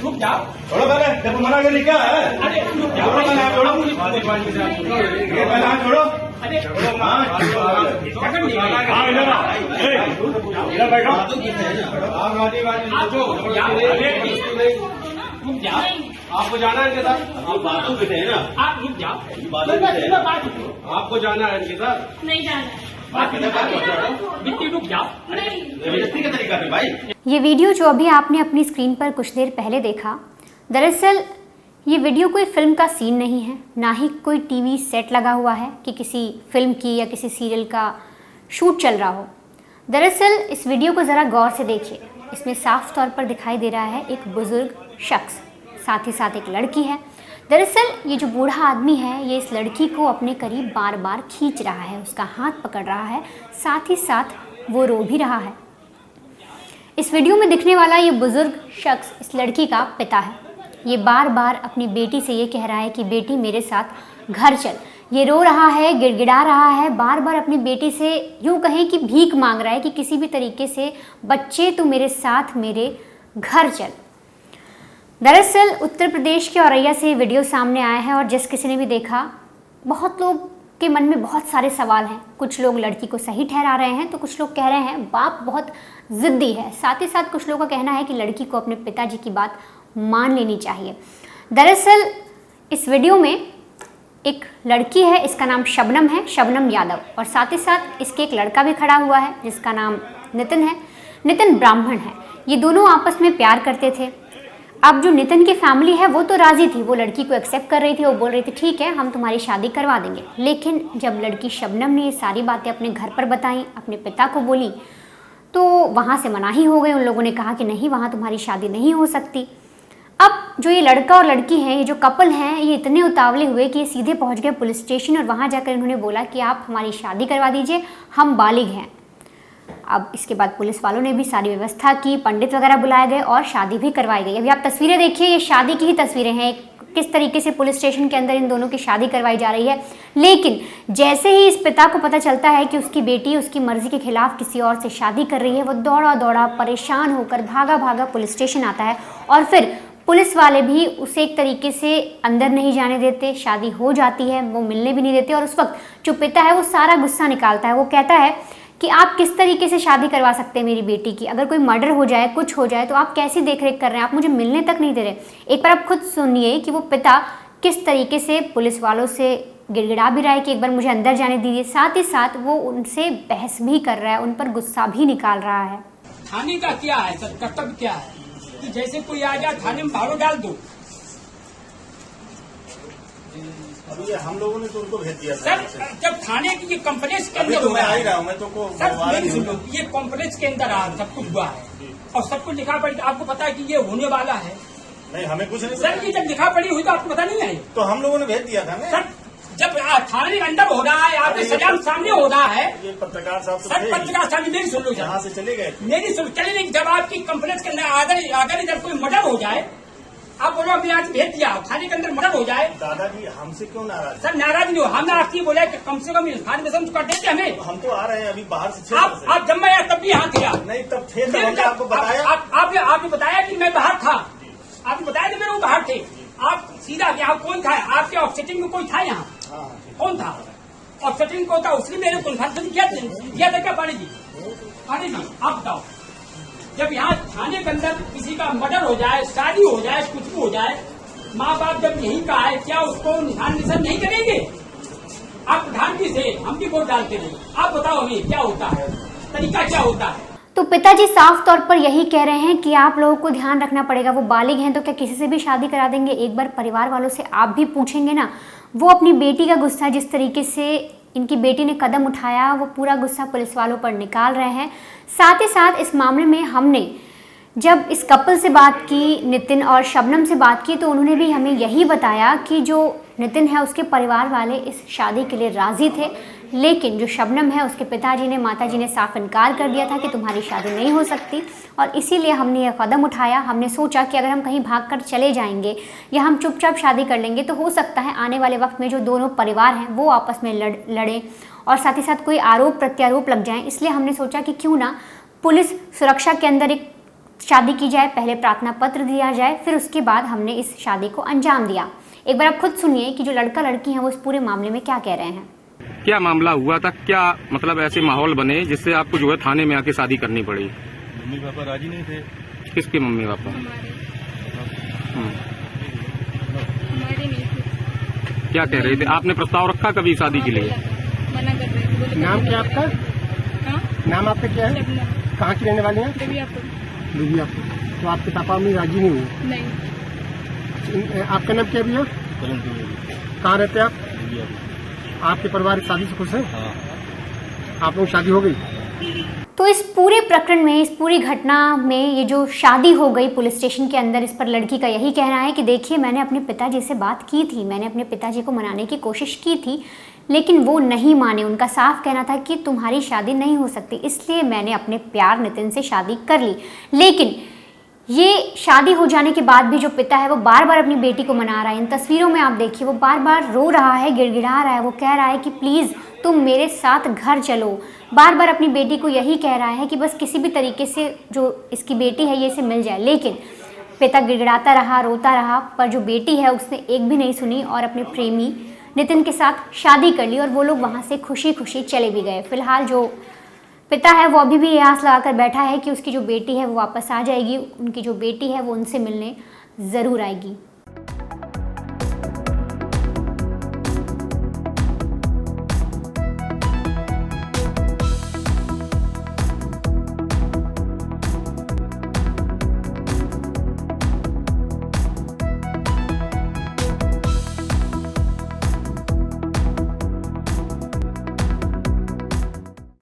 रुक जाओ, छोड़ो पहले, जब मना करने क्या है? अरे रुक जाओ, छोड़ो पहले, छोड़ो। ये पहले हाथ छोड़ो। अरे हाँ, झगड़ नहीं है। हाँ, इधर आओ। इधर बैठो। आप रुक जाओ, आपको जाना है इनके साथ? आप बातों पे थे ना? आप रुक जाओ, बातों पे थे। बात सुनो। आपको जाना है इनके साथ? नहीं जाना है। बिट्टी रुक जाओ। जबरदस्ती का तरीका है भाई। ये वीडियो जो अभी आपने अपनी स्क्रीन पर कुछ देर पहले देखा, दरअसल ये वीडियो कोई फिल्म का सीन नहीं है, ना ही कोई टीवी सेट लगा हुआ है कि किसी फिल्म की या किसी सीरियल का शूट चल रहा हो। दरअसल इस वीडियो को ज़रा गौर से देखिए। इसमें साफ तौर पर दिखाई दे रहा है एक बुजुर्ग शख्स, साथ ही साथ एक लड़की है। दरअसल ये जो बूढ़ा आदमी है ये इस लड़की को अपने करीब बार बार खींच रहा है, उसका हाथ पकड़ रहा है, साथ ही साथ वो रो भी रहा है। इस वीडियो में दिखने वाला ये बुजुर्ग शख्स इस लड़की का पिता है। ये बार बार अपनी बेटी से ये कह रहा है कि बेटी मेरे साथ घर चल। ये रो रहा है, गिड़गिड़ा रहा है, बार बार अपनी बेटी से यूँ कहें कि भीख मांग रहा है कि किसी भी तरीके से बच्चे तू मेरे साथ मेरे घर चल। दरअसल उत्तर प्रदेश के औरैया से ये वीडियो सामने आया है और जिस किसी ने भी देखा, बहुत लोग के मन में बहुत सारे सवाल हैं। कुछ लोग लड़की को सही ठहरा रहे हैं तो कुछ लोग कह रहे हैं बाप बहुत ज़िद्दी है। साथ ही साथ कुछ लोगों का कहना है कि लड़की को अपने पिताजी की बात मान लेनी चाहिए। दरअसल इस वीडियो में एक लड़की है, इसका नाम शबनम है, शबनम यादव, और साथ ही साथ इसके एक लड़का भी खड़ा हुआ है जिसका नाम नितिन है। नितिन ब्राह्मण है। ये दोनों आपस में प्यार करते थे। अब जो नितिन की फैमिली है वो तो राज़ी थी, वो लड़की को एक्सेप्ट कर रही थी, वो बोल रही थी ठीक है हम तुम्हारी शादी करवा देंगे। लेकिन जब लड़की शबनम ने ये सारी बातें अपने घर पर बताई, अपने पिता को बोली, तो वहाँ से मनाही हो गई। उन लोगों ने कहा कि नहीं, वहाँ तुम्हारी शादी नहीं हो सकती। अब जो ये लड़का और लड़की हैं, ये जो कपल हैं, ये इतने उतावले हुए कि ये सीधे पहुँच गए पुलिस स्टेशन और वहाँ जाकर इन्होंने बोला कि आप हमारी शादी करवा दीजिए, हम बालिग हैं। अब इसके बाद पुलिस वालों ने भी सारी व्यवस्था की, पंडित वगैरह बुलाए गए और शादी भी करवाई गई। अभी आप तस्वीरें देखिए, ये शादी की ही तस्वीरें हैं, किस तरीके से पुलिस स्टेशन के अंदर इन दोनों की शादी करवाई जा रही है। लेकिन जैसे ही इस पिता को पता चलता है कि उसकी बेटी उसकी मर्जी के खिलाफ किसी और से शादी कर रही है, वो दौड़ा दौड़ा परेशान होकर भागा भागा पुलिस स्टेशन आता है और फिर पुलिस वाले भी उसे एक तरीके से अंदर नहीं जाने देते। शादी हो जाती है, वो मिलने भी नहीं देते और उस वक्त जो पिता है वो सारा गुस्सा निकालता है। वो कहता है कि आप किस तरीके से शादी करवा सकते हैं मेरी बेटी की, अगर कोई मर्डर हो जाए, कुछ हो जाए तो आप कैसी देखरेख कर रहे हैं, आप मुझे मिलने तक नहीं दे रहे। एक बार आप खुद सुनिए कि वो पिता किस तरीके से पुलिस वालों से गिड़गिड़ा भी रहा है कि एक बार मुझे अंदर जाने दीजिए, साथ ही साथ वो उनसे बहस भी कर रहा है, उन पर गुस्सा भी निकाल रहा है। थाने का क्या है सर, कर्तव्य क्या है कि जैसे कोई आ जाए थाने में भाड़ो डाल दो। अभी ये हम लोगों ने तो उनको भेज दिया सर जब थाने की ये कॉम्प्लेक्स के अभी अंदर तो हो मैं रहा आ ही है रहा हूँ, मैं तो को सर, बुलवा मेरी रही हूँ। सुनो, ये कॉम्प्लेक्स के अंदर सब कुछ हुआ है और सब कुछ लिखा पड़ी, आपको पता है कि ये होने वाला है। नहीं, हमें कुछ नहीं सर ये जब लिखा पड़ी हुई तो आपको पता नहीं है? तो हम लोगों ने भेज दिया था ना। सर जब थाने के अंदर हो रहा है, आपके सजाम सामने हो रहा है। ये पत्रकार साहब तो सर थे। पत्रकार साहब मेरी सुन लो, यहाँ से चले गए। मेरी सुन चले नहीं। जब आपकी कॉम्प्लेक्स के अंदर अगर जब कोई मर्डर हो जाए, आप बोलो अभी आज भेज दिया, थाने के अंदर मर्डर हो जाए, दादाजी हमसे क्यों नाराज? सर नाराज नहीं हो, हमने आपकी बोला कि कम से कम थाने में सब कर देते हमें। हम तो आ रहे हैं अभी बाहर से। आप जब मैं आया तब भी यहाँ थे आप? नहीं, तब थे तो हमने आपको बताया। आपने बताया कि मैं बाहर था, आपने बताया कि मेरे वो बाहर थे। आप सीधा यहाँ कौन था आपके ऑफसेटिंग में? कोई था यहाँ? कौन था ऑफसेटिंग? कौन था? उसने मेरे कॉन्फ्रेंस किया था क्या? पानी जी, पानी जी आप बताओ, जब यहाँ थाने के अंदर किसी का मर्डर हो जाए, शादी हो जाए, कुछ भी हो जाए, माँ बाप जब यही कहा है, क्या उसको निशान निशान नहीं करेंगे? आप प्रधान भी थे, हम भी वोट डालते नहीं। आप बताओ हमें क्या होता है, तरीका क्या होता है? तो पिताजी साफ तौर पर यही कह रहे हैं कि आप लोगों को ध्यान रखना पड़ेगा, वो बालिग हैं तो क्या किसी से भी शादी करा देंगे? एक बार परिवार वालों से आप भी पूछेंगे ना। वो अपनी बेटी का गुस्सा, जिस तरीके से इनकी बेटी ने कदम उठाया, वो पूरा गुस्सा पुलिस वालों पर निकाल रहे हैं। साथ ही साथ इस मामले में हमने जब इस कपल से बात की, नितिन और शबनम से बात की, तो उन्होंने भी हमें यही बताया कि जो नितिन है उसके परिवार वाले इस शादी के लिए राज़ी थे, लेकिन जो शबनम है उसके पिताजी ने, माताजी ने साफ इनकार कर दिया था कि तुम्हारी शादी नहीं हो सकती, और इसीलिए हमने यह कदम उठाया। हमने सोचा कि अगर हम कहीं भागकर चले जाएंगे या हम चुपचाप शादी कर लेंगे तो हो सकता है आने वाले वक्त में जो दोनों परिवार हैं वो आपस में लड़ें और साथ ही साथ कोई आरोप प्रत्यारोप लग जाएं। इसलिए हमने सोचा कि क्यों ना पुलिस सुरक्षा के अंदर एक शादी की जाए, पहले प्रार्थना पत्र दिया जाए, फिर उसके बाद हमने इस शादी को अंजाम दिया। एक बार आप खुद सुनिए कि जो लड़का लड़की हैं वो इस पूरे मामले में क्या कह रहे हैं। क्या मामला हुआ था, क्या मतलब ऐसे माहौल बने जिससे आपको जो है थाने में आके शादी करनी पड़ी? मम्मी पापा राजी नहीं थे। किसके मम्मी पापा? हमारे नहीं थे। क्या कह रहे थे? आपने प्रस्ताव रखा कभी शादी के लिए? मना कर रहे थे, बोले नाम क्या आपका? हाँ? नाम आपका क्या है? शबनम, कहाँ की रहने वाले हैं? देवियापुर। लिबिया। तो आपके पापा मम्मी राजी नहीं हुए? नहीं। आपका नाम क्या भैया? कहाँ रहते हैं आप? आपके परिवार की शादी से खुश हैं? आप लोग शादी हो गई? तो इस पूरे प्रकरण में, इस पूरी घटना में ये जो शादी हो गई पुलिस स्टेशन के अंदर, इस पर लड़की का यही कहना है कि देखिए मैंने अपने पिताजी से बात की थी, मैंने अपने पिताजी को मनाने की कोशिश की थी, लेकिन वो नहीं माने। उनका साफ कहना था कि तुम्हारी शादी नहीं हो सकती, इसलिए मैंने अपने प्यार नितिन से शादी कर ली। लेकिन ये शादी हो जाने के बाद भी जो पिता है वो बार बार अपनी बेटी को मना रहा है। इन तस्वीरों में आप देखिए वो बार बार रो रहा है, गिड़गिड़ा रहा है, वो कह रहा है कि प्लीज़ तुम मेरे साथ घर चलो। बार बार अपनी बेटी को यही कह रहा है कि बस किसी भी तरीके से जो इसकी बेटी है ये इसे मिल जाए। लेकिन पिता गिड़गिड़ाता रहा, रोता रहा, पर जो बेटी है उसने एक भी नहीं सुनी और अपने प्रेमी नितिन के साथ शादी कर ली और वो लोग वहाँ से खुशी खुशी चले भी गए। फिलहाल जो पिता है वो अभी भी ये आस लगाकर बैठा है कि उसकी जो बेटी है वो वापस आ जाएगी, उनकी जो बेटी है वो उनसे मिलने ज़रूर आएगी।